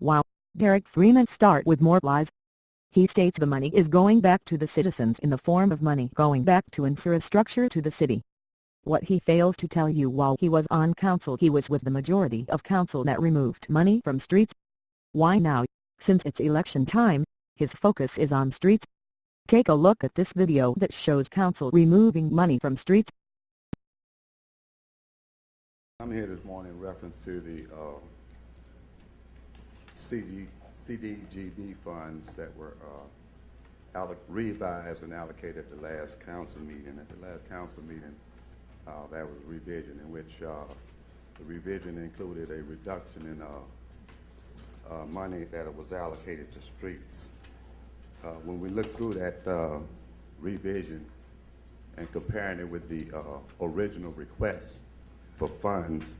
Wow, Derrick Freeman start with more lies. He states the money is going back to the citizens in the form of money going back to infrastructure to the city. What he fails to tell you, while he was on council, he was with the majority of council that removed money from streets. Why now, since it's election time, his focus is on streets? Take a look at this video that shows council removing money from streets. I'm here this morning in reference to the CDGB funds that were revised and allocated at the last council meeting. At the last council meeting, there was a revision in which the revision included a reduction in money that was allocated to streets. When we look through that revision and comparing it with the original request for funds,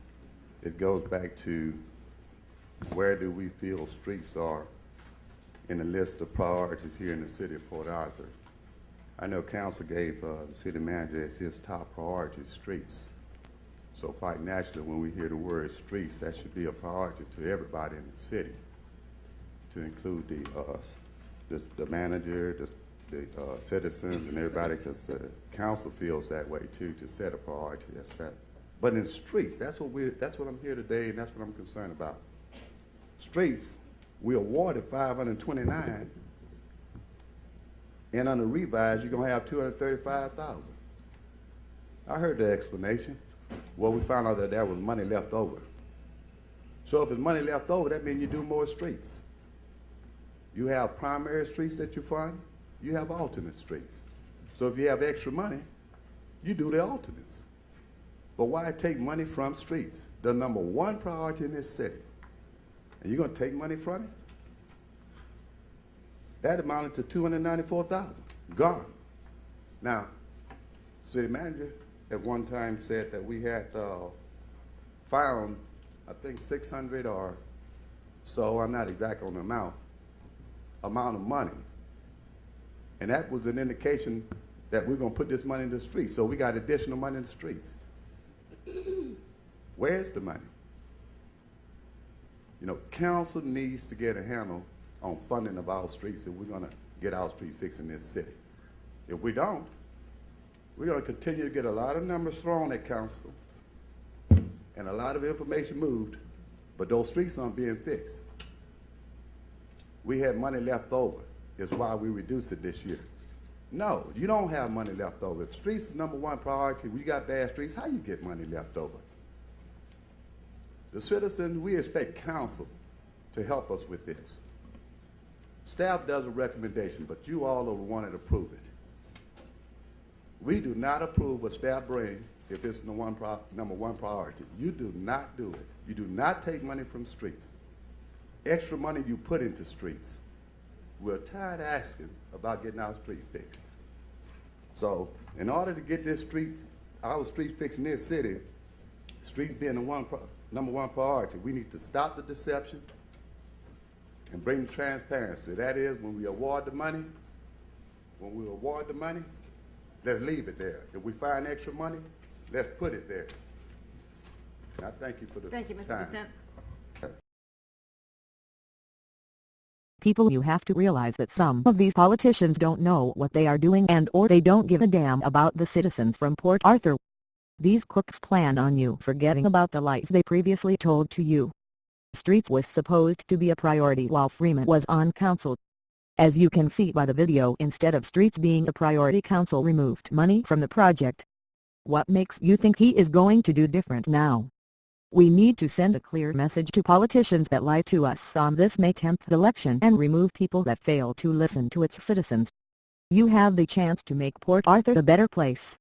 it goes back to where do we feel streets are in the list of priorities here in the city of Port Arthur. I know council gave the city manager as his top priority streets. So quite naturally, when we hear the word streets, that should be a priority to everybody in the city, to include the manager, the citizens, and everybody, because the council feels that way too, to set a priority as that. But in streets, that's what I'm here today, and that's what I'm concerned about. Streets, we awarded 529, and under revised, you're gonna have 235,000. I heard the explanation. Well, we found out that there was money left over. So if there's money left over, that means you do more streets. You have primary streets that you fund, you have alternate streets. So if you have extra money, you do the alternates. But why take money from streets? The number one priority in this city. And you're going to take money from it? That amounted to 294,000, gone. Now, city manager at one time said that we had found, I think 600 or so, I'm not exact on the amount of money. And that was an indication that we're going to put this money in the streets. So we got additional money in the streets. Where's the money? You know, council needs to get a handle on funding of our streets if we're going to get our street fixed in this city. If we don't, we're going to continue to get a lot of numbers thrown at council and a lot of information moved, but those streets aren't being fixed. We had money left over, is why we reduced it this year. No, you don't have money left over. If streets are number one priority, we got bad streets, how you get money left over? The citizens, we expect council to help us with this. Staff does a recommendation, but you all are the one that approve it. We do not approve what staff brings if it's the number one priority. You do not do it. You do not take money from streets. Extra money you put into streets. We're tired of asking about getting our street fixed. So in order to get this our street fixed in this city, streets being the number one priority, we need to stop the deception and bring transparency. That is, when we award the money, let's leave it there. If we find extra money, let's put it there. And I thank you for the time. Thank you, Mr. Dissent. People, you have to realize that some of these politicians don't know what they are doing or they don't give a damn about the citizens from Port Arthur. These crooks plan on you forgetting about the lies they previously told to you. Streets was supposed to be a priority while Freeman was on council. As you can see by the video, instead of streets being a priority, council removed money from the project. What makes you think he is going to do different now? We need to send a clear message to politicians that lie to us on this May 10th election and remove people that fail to listen to its citizens. You have the chance to make Port Arthur a better place.